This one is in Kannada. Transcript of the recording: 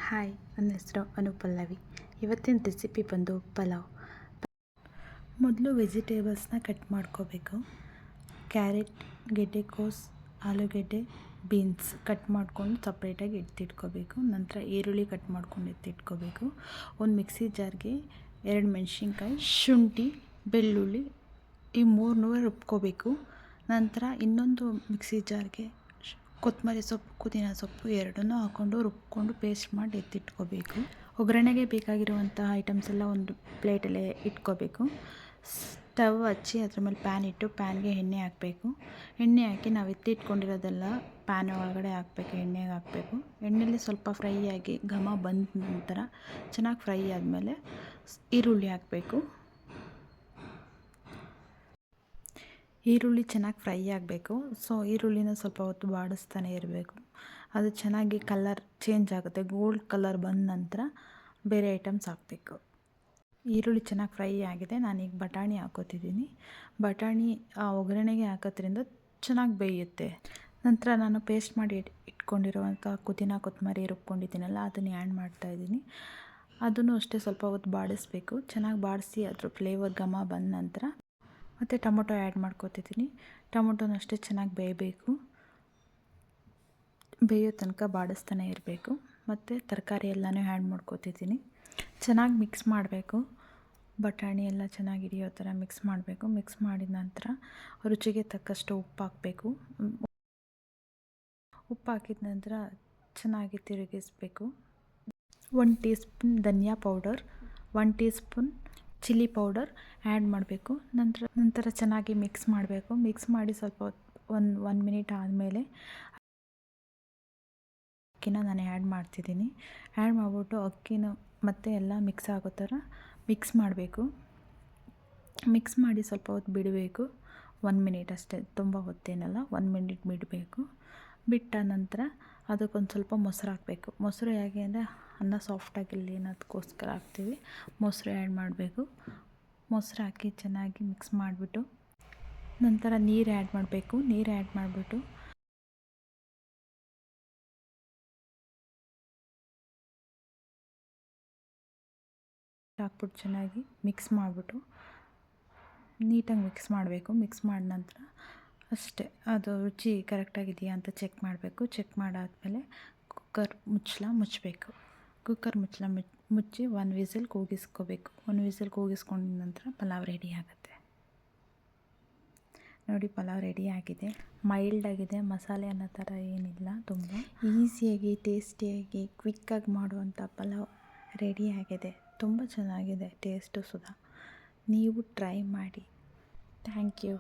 ಹಾಯ್, ನನ್ನ ಹೆಸರು ಅನುಪಲ್ಲವಿ. ಇವತ್ತಿನ ರೆಸಿಪಿ ಬಂದು ಪಲಾವ್. ಮೊದಲು ವೆಜಿಟೇಬಲ್ಸ್ನ ಕಟ್ ಮಾಡ್ಕೋಬೇಕು. ಕ್ಯಾರೆಟ್, ಗೆಡ್ಡೆಕೋಸು, ಆಲೂಗೆಡ್ಡೆ, ಬೀನ್ಸ್ ಕಟ್ ಮಾಡ್ಕೊಂಡು ಸಪ್ರೇಟಾಗಿ ಎತ್ತಿಟ್ಕೋಬೇಕು. ನಂತರ ಈರುಳ್ಳಿ ಕಟ್ ಮಾಡ್ಕೊಂಡು ಎತ್ತಿಟ್ಕೋಬೇಕು. ಒಂದು ಮಿಕ್ಸಿ ಜಾರ್ಗೆ 2 ಮೆಣಸಿನ್ಕಾಯಿ, ಶುಂಠಿ, ಬೆಳ್ಳುಳ್ಳಿ ಈ 3 ರುಬ್ಕೋಬೇಕು. ನಂತರ ಇನ್ನೊಂದು ಮಿಕ್ಸಿ ಜಾರ್ಗೆ ಕೊತ್ತಂಬರಿ ಸೊಪ್ಪು, ಪುದೀನ ಸೊಪ್ಪು ಎರಡನ್ನೂ ಹಾಕ್ಕೊಂಡು ರುಬ್ಕೊಂಡು ಪೇಸ್ಟ್ ಮಾಡಿ ಎತ್ತಿಟ್ಕೋಬೇಕು. ಒಗ್ಗರಣೆಗೆ ಬೇಕಾಗಿರುವಂಥ ಐಟಮ್ಸ್ ಎಲ್ಲ ಒಂದು ಪ್ಲೇಟಲ್ಲೇ ಇಟ್ಕೋಬೇಕು. ಸ್ಟವ್ ಹಚ್ಚಿ ಅದ್ರ ಮೇಲೆ ಪ್ಯಾನ್ ಇಟ್ಟು ಪ್ಯಾನ್ಗೆ ಎಣ್ಣೆ ಹಾಕಬೇಕು. ಎಣ್ಣೆ ಹಾಕಿ ನಾವು ಎತ್ತಿಟ್ಕೊಂಡಿರೋದೆಲ್ಲ ಪ್ಯಾನ್ ಒಳಗಡೆ ಹಾಕಬೇಕು. ಎಣ್ಣೆಗೆ ಹಾಕಬೇಕು. ಎಣ್ಣೆಯಲ್ಲಿ ಸ್ವಲ್ಪ ಫ್ರೈ ಆಗಿ ಘಮ ಬಂದ ನಂತರ ಚೆನ್ನಾಗಿ ಫ್ರೈ ಆದಮೇಲೆ ಈರುಳ್ಳಿ ಹಾಕಬೇಕು. ಈರುಳ್ಳಿ ಚೆನ್ನಾಗಿ ಫ್ರೈ ಆಗಬೇಕು. ಸೊ ಈರುಳ್ಳಿನ ಸ್ವಲ್ಪ ಹೊತ್ತು ಬಾಡಿಸ್ತಾನೆ ಇರಬೇಕು. ಅದು ಚೆನ್ನಾಗಿ ಕಲರ್ ಚೇಂಜ್ ಆಗುತ್ತೆ. ಗೋಲ್ಡ್ ಕಲರ್ ಬಂದ ನಂತರ ಬೇರೆ ಐಟಮ್ಸ್ ಹಾಕಬೇಕು. ಈರುಳ್ಳಿ ಚೆನ್ನಾಗಿ ಫ್ರೈ ಆಗಿದೆ. ನಾನೀಗ ಬಟಾಣಿ ಹಾಕೋತಿದ್ದೀನಿ. ಬಟಾಣಿ ಒಗ್ಗರಣೆಗೆ ಹಾಕೋದ್ರಿಂದ ಚೆನ್ನಾಗಿ ಬೇಯುತ್ತೆ. ನಂತರ ನಾನು ಪೇಸ್ಟ್ ಮಾಡಿ ಇಟ್ಕೊಂಡಿರುವಂಥ ಪುದೀನ ಕೊತ್ತಂಬರಿ ರುಬ್ಕೊಂಡಿದ್ದೀನಲ್ಲ ಅದನ್ನು ಆ್ಯಡ್ ಮಾಡ್ತಾಯಿದ್ದೀನಿ. ಅದನ್ನು ಅಷ್ಟೇ ಸ್ವಲ್ಪ ಹೊತ್ತು ಬಾಡಿಸ್ಬೇಕು. ಚೆನ್ನಾಗಿ ಬಾಡಿಸಿ ಅದ್ರ ಫ್ಲೇವರ್ ಘಮ ಬಂದ ನಂತರ ಮತ್ತು ಟೊಮೊಟೊ ಆ್ಯಡ್ ಮಾಡ್ಕೊತಿದ್ದೀನಿ. ಟೊಮೊಟೊನ ಅಷ್ಟೇ ಚೆನ್ನಾಗಿ ಬೇಯಬೇಕು. ಬೇಯೋ ತನಕ ಬಾಡಿಸ್ತಾನೆ ಇರಬೇಕು. ಮತ್ತು ತರಕಾರಿ ಎಲ್ಲನೂ ಆ್ಯಡ್ ಮಾಡ್ಕೊತಿದ್ದೀನಿ. ಚೆನ್ನಾಗಿ ಮಿಕ್ಸ್ ಮಾಡಬೇಕು. ಬಟಾಣಿ ಎಲ್ಲ ಚೆನ್ನಾಗಿ ಹಿಡಿಯೋ ಥರ ಮಿಕ್ಸ್ ಮಾಡಬೇಕು. ಮಿಕ್ಸ್ ಮಾಡಿದ ನಂತರ ರುಚಿಗೆ ತಕ್ಕಷ್ಟು ಉಪ್ಪು ಹಾಕಬೇಕು. ಉಪ್ಪು ಹಾಕಿದ ನಂತರ ಚೆನ್ನಾಗಿ ತಿರುಗಿಸಬೇಕು. 1 ಟೀ ಸ್ಪೂನ್ ಧನಿಯಾ powder, 1 teaspoon chilli powder add ಮಾಡಬೇಕು. ನಂತರ ಚೆನ್ನಾಗಿ ಮಿಕ್ಸ್ ಮಾಡಬೇಕು. ಮಿಕ್ಸ್ ಮಾಡಿ ಸ್ವಲ್ಪ ಒಂದು ಮಿನಿಟ್ ಆದಮೇಲೆ ಅಕ್ಕಿನ ನಾನು ಆ್ಯಡ್ ಮಾಡ್ತಿದ್ದೀನಿ. ಆ್ಯಡ್ ಮಾಡಿಬಿಟ್ಟು ಅಕ್ಕಿನ ಮತ್ತೆ ಎಲ್ಲ ಮಿಕ್ಸ್ ಆಗೋ ಥರ ಮಿಕ್ಸ್ ಮಾಡಬೇಕು. ಮಿಕ್ಸ್ ಮಾಡಿ ಸ್ವಲ್ಪ ಹೊತ್ತು ಬಿಡಬೇಕು. 1 ಮಿನಿಟ್ ಅಷ್ಟೇ, ತುಂಬ ಹೊತ್ತೇನಲ್ಲ, 1 ಮಿನಿಟ್ ಬಿಡಬೇಕು. ಬಿಟ್ಟ ನಂತರ ಅದಕ್ಕೊಂದು ಸ್ವಲ್ಪ ಮೊಸರು ಹಾಕಬೇಕು. ಮೊಸರು ಹೇಗೆ ಅಂದರೆ ಅನ್ನ ಸಾಫ್ಟಾಗಿರಲಿ ಅನ್ನೋದಕ್ಕೋಸ್ಕರ ಹಾಕ್ತೀವಿ. ಮೊಸರು ಆ್ಯಡ್ ಮಾಡಬೇಕು. ಮೊಸರು ಹಾಕಿ ಚೆನ್ನಾಗಿ ಮಿಕ್ಸ್ ಮಾಡಿಬಿಟ್ಟು ನಂತರ ನೀರು ಆ್ಯಡ್ ಮಾಡಬೇಕು. ನೀರು ಆ್ಯಡ್ ಮಾಡಿಬಿಟ್ಟು ಹಾಕ್ಬಿಟ್ಟು ಚೆನ್ನಾಗಿ ಮಿಕ್ಸ್ ಮಾಡಿಬಿಟ್ಟು ನೀಟಾಗಿ ಮಿಕ್ಸ್ ಮಾಡಬೇಕು. ಮಿಕ್ಸ್ ಮಾಡಿದ ನಂತರ ಅಷ್ಟೇ, ಅದು ರುಚಿ ಕರೆಕ್ಟಾಗಿದೆಯಾ ಅಂತ ಚೆಕ್ ಮಾಡಬೇಕು. ಚೆಕ್ ಮಾಡಾದಮೇಲೆ ಕುಕ್ಕರ್ ಮುಚ್ಚಬೇಕು. ಕುಕ್ಕರ್ ಮುಚ್ಚಿ 1 ವಿಸಿಲ್ ಕೂಗಿಸ್ಕೋಬೇಕು. 1 ವಿಸಿಲ್ ಕೂಗಿಸ್ಕೊಂಡ ನಂತರ ಪಲಾವ್ ರೆಡಿ ಆಗುತ್ತೆ. ನೋಡಿ, ಪಲಾವ್ ರೆಡಿ ಆಗಿದೆ. ಮೈಲ್ಡಾಗಿದೆ, ಮಸಾಲೆ ಅನ್ನೋ ಥರ ಏನಿಲ್ಲ. ತುಂಬ ಈಸಿಯಾಗಿ, ಟೇಸ್ಟಿಯಾಗಿ, ಕ್ವಿಕ್ಕಾಗಿ ಮಾಡುವಂಥ ಪಲಾವ್ ರೆಡಿ ಆಗಿದೆ. ತುಂಬ ಚೆನ್ನಾಗಿದೆ ಟೇಸ್ಟು ಸುಧಾ. ನೀವು ಟ್ರೈ ಮಾಡಿ. Thank you.